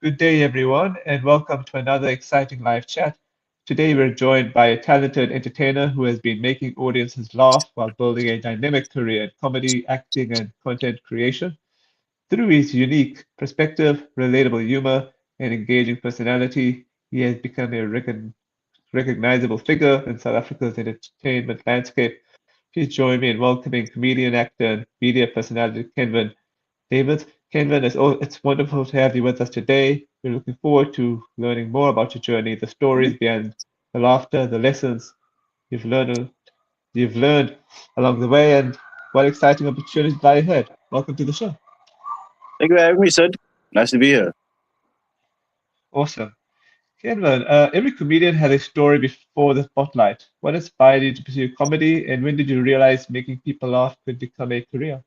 Good day, everyone, and welcome to another exciting live chat. Today, we're joined by a talented entertainer who has been making audiences laugh while building a dynamic career in comedy, acting, and content creation. Through his unique perspective, relatable humor, and engaging personality, he has become a recognizable figure in South Africa's entertainment landscape. Please join me in welcoming comedian, actor, and media personality Kenwyn Davids. Kenwyn, it's wonderful to have you with us today. We're looking forward to learning more about your journey, the stories behind the laughter, the lessons you've learned you've learned along the way, and what exciting opportunities lie ahead. Welcome to the show. Thank you for having me, Sid. Nice to be here. Awesome. Kenwyn, every comedian has a story before the spotlight. What inspired you to pursue comedy, and when did you realize making people laugh could become a career?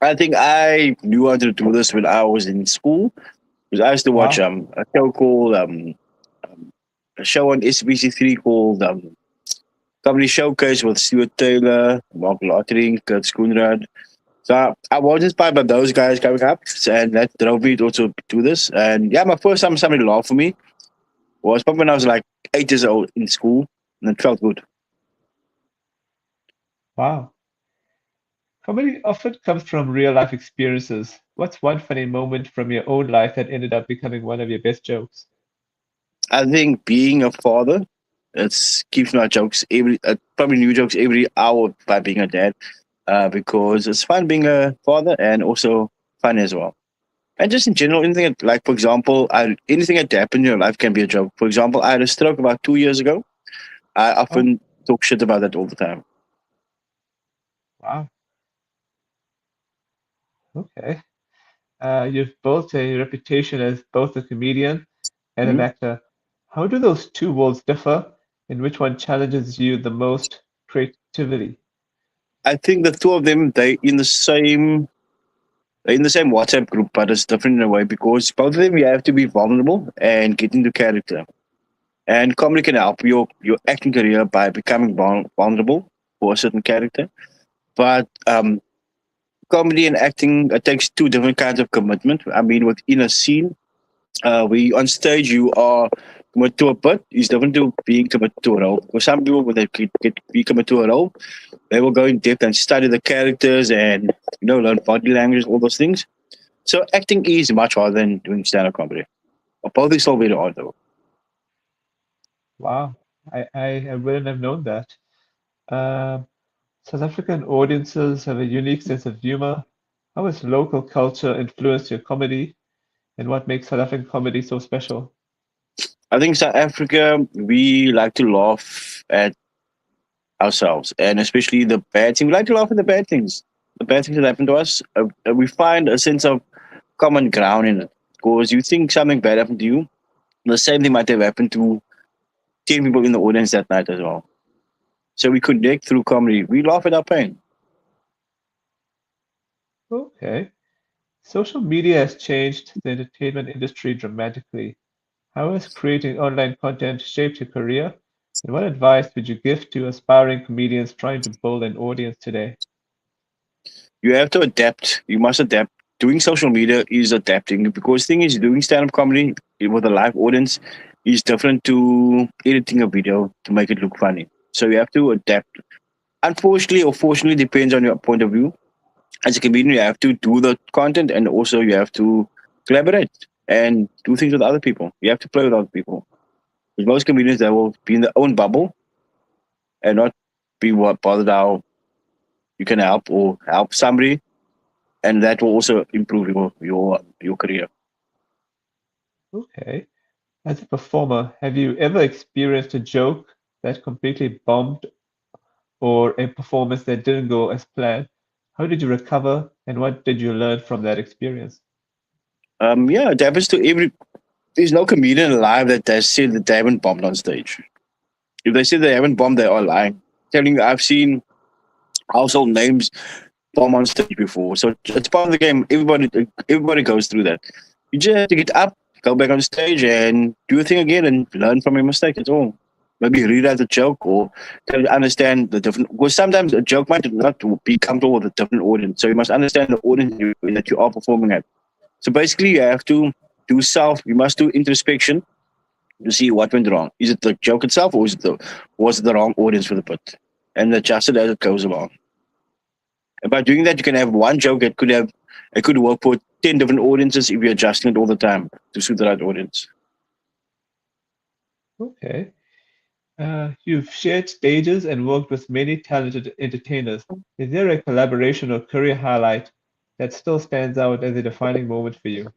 I think I knew how to do this when I was in school because I used to watch Wow. a show called a show on SBC3 called Comedy Showcase with Stuart Taylor, Mark Lottering, Kurt Schoenrad. So I was inspired by those guys coming up, and that drove me to also do this. And yeah, my first time somebody laughed for me was probably when I was like 8 years old in school, and it felt good. Wow. Comedy often comes from real life experiences. What's one funny moment from your own life that ended up becoming one of your best jokes? I think being a father, it's keeps my jokes every probably new jokes every hour by being a dad, because it's fun being a father and also fun as well. And just in general, anything like for example, anything that happened in your life can be a joke. For example, I had a stroke about 2 years ago. I Oh, often talk shit about that all the time. wow. Okay. You've built a reputation as both a comedian and an Mhm. actor. How do those two worlds differ, and which one challenges you the most creatively? I think the two of them they're in the same WhatsApp group, but it's different in a way because both of them you have to be vulnerable and get into character. And comedy can help your acting career by becoming vulnerable for a certain character. But comedy and acting it takes two different kinds of commitment. I mean, within a scene, we on stage you are committed to a bit is different to being committed to a role. For some people, when they be committed to a role, they will go in depth and study the characters and learn body language, all those things. So acting is much harder than doing stand-up comedy. Both is still very hard though. Wow, I wouldn't have known that. Um, South African audiences have a unique sense of humor. How has local culture influenced your comedy, and what makes South African comedy so special? I think South Africa, we like to laugh at ourselves, and especially the bad things. We like to laugh at the bad things that happen to us. We find a sense of common ground in it because you think something bad happened to you, the same thing might have happened to 10 people in the audience that night as well. So we connect through comedy. We laugh at our pain. Okay. Social media has changed the entertainment industry dramatically. How has creating online content shaped your career? And what advice would you give to aspiring comedians trying to build an audience today? You have to adapt. You must adapt. Doing social media is adapting because thing is doing stand-up comedy with a live audience is different to editing a video to make it look funny. So you have to adapt. Unfortunately or fortunately depends on your point of view. As a comedian, you have to do the content and also you have to collaborate and do things with other people. You have to play with other people. Because most comedians they will be in their own bubble and not be what bothered how you can help or help somebody, and that will also improve your career. Okay. As a performer, have you ever experienced a joke that completely bombed or a performance that didn't go as planned? How did you recover and what did you learn from that experience? Yeah, it happens to every. There's no comedian alive that has said that they haven't bombed on stage. If they say they haven't bombed, they are lying. Telling you, I've seen household names bomb on stage before, so it's part of the game. Everybody goes through that. You just have to get up, go back on stage, and do your thing again, and learn from your mistake. That's all. Maybe rewrite the joke or try to understand the different. Because sometimes a joke might not be comfortable with a different audience, so you must understand the audience that you are performing at. So basically, you have to. You must do introspection to see what went wrong. Is it the joke itself, or was it the wrong audience for the put? And adjust it as it goes along. And by doing that, you can have one joke that it could work for 10 different audiences if you're adjusting it all the time to suit the right audience. Okay. You've shared stages and worked with many talented entertainers. Is there a collaboration or career highlight that still stands out as a defining moment for you?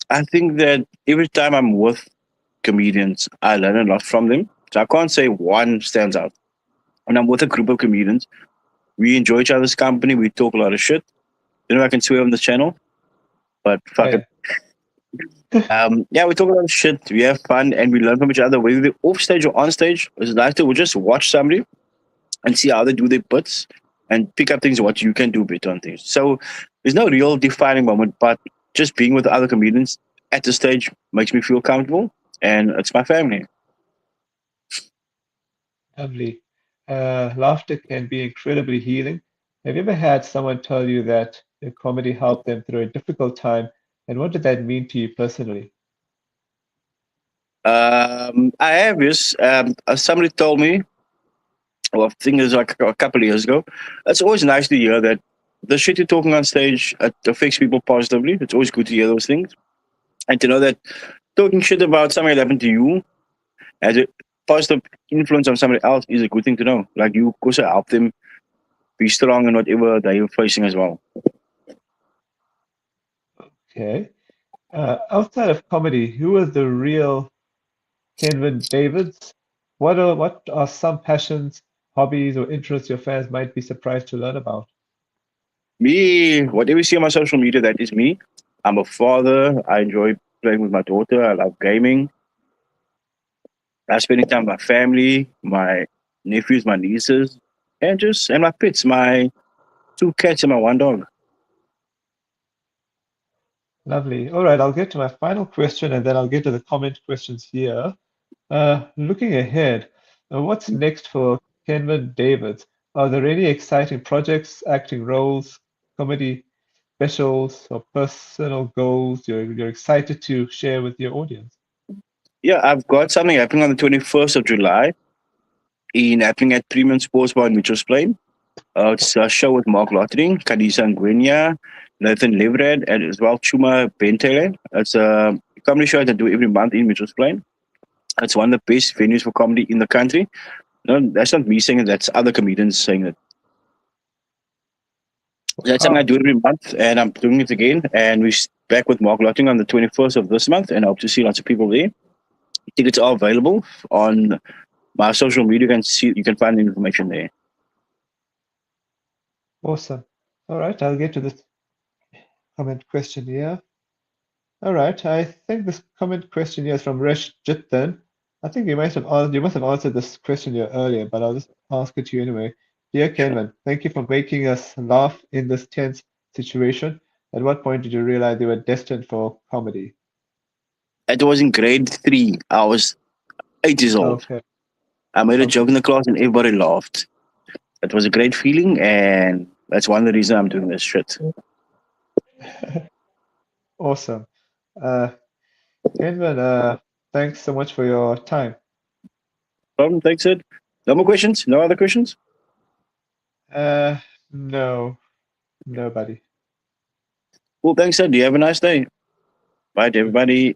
I think that every time I'm with comedians, I learn a lot from them. So I can't say one stands out. When I'm with a group of comedians, we enjoy each other's company. We talk a lot of shit. You know, I can swear on this channel, but Oh, fuck it. yeah. Yeah, we talk a lot of shit. We have fun and we learn from each other, whether they're off stage or on stage. It's like to we just watch somebody and see how they do their puts and pick up things what you can do better on things. So there's no real defining moment, but just being with other comedians at the stage makes me feel comfortable, and it's my family. Lovely. Laughter can be incredibly healing. Have you ever had someone tell you that your comedy helped them through a difficult time, and what did that mean to you personally? I have this. Somebody told me, well, I think it was like a couple of years ago. It's always nice to hear that the shit you're talking on stage it affects people positively. It's always good to hear those things and to know that talking shit about something that happened to you as a positive influence on somebody else is a good thing to know. Like you also help them be strong in whatever they're facing as well. Okay. Outside of comedy, who was the real Kenwyn Davids? What are some passions, hobbies, or interests your fans might be surprised to learn about? Me, whatever you see on my social media, that is me. I'm a father. I enjoy playing with my daughter. I love gaming. I spending time with my family, my nephews, my nieces, and my pets, my two cats and my one dog. Lovely. All right, I'll get to my final question and then I'll get to the comment questions here. Looking ahead, what's next for Kenwyn Davids? Are there any exciting projects, acting roles, comedy specials, or personal goals you're excited to share with your audience? Yeah, I've got something happening on the 21st of July in happening at Premium Sports Bar in Mitchell's Plain. It's a show with Mark Lottering, Kadisa Nguenia, Nathan Leverett, and as well Chuma Bentele. It's a comedy show that I do every month in Mitchell's Plain. It's one of the best venues for comedy in the country. No, that's not me saying it, that's other comedians saying it. That's something I Wow, do every month, and I'm doing it again. And we're back with Mark Lotting on the 21st of this month, and I hope to see lots of people there. Tickets are available on my social media. You can find the information there. awesome. All right, I'll get to this comment question here. All right, I think this comment question here is from Resh Jithan. I think you must have answered this question here earlier, but I'll just ask it to you anyway. Dear Sure. Kenman, thank you for making us laugh in this tense situation. At what point did you realize you were destined for comedy? It was in grade three. I was 8 years old. Okay, I made a joke okay, in the class, and everybody laughed. It was a great feeling, and that's one of the reasons I'm doing this shit. awesome. Uh, Kenman, thanks so much for your time. Problem, thanks, Ed. No more questions? No other questions? Uh, no, nobody. Well, thanks, Ed. You have a nice day. Bye, to everybody.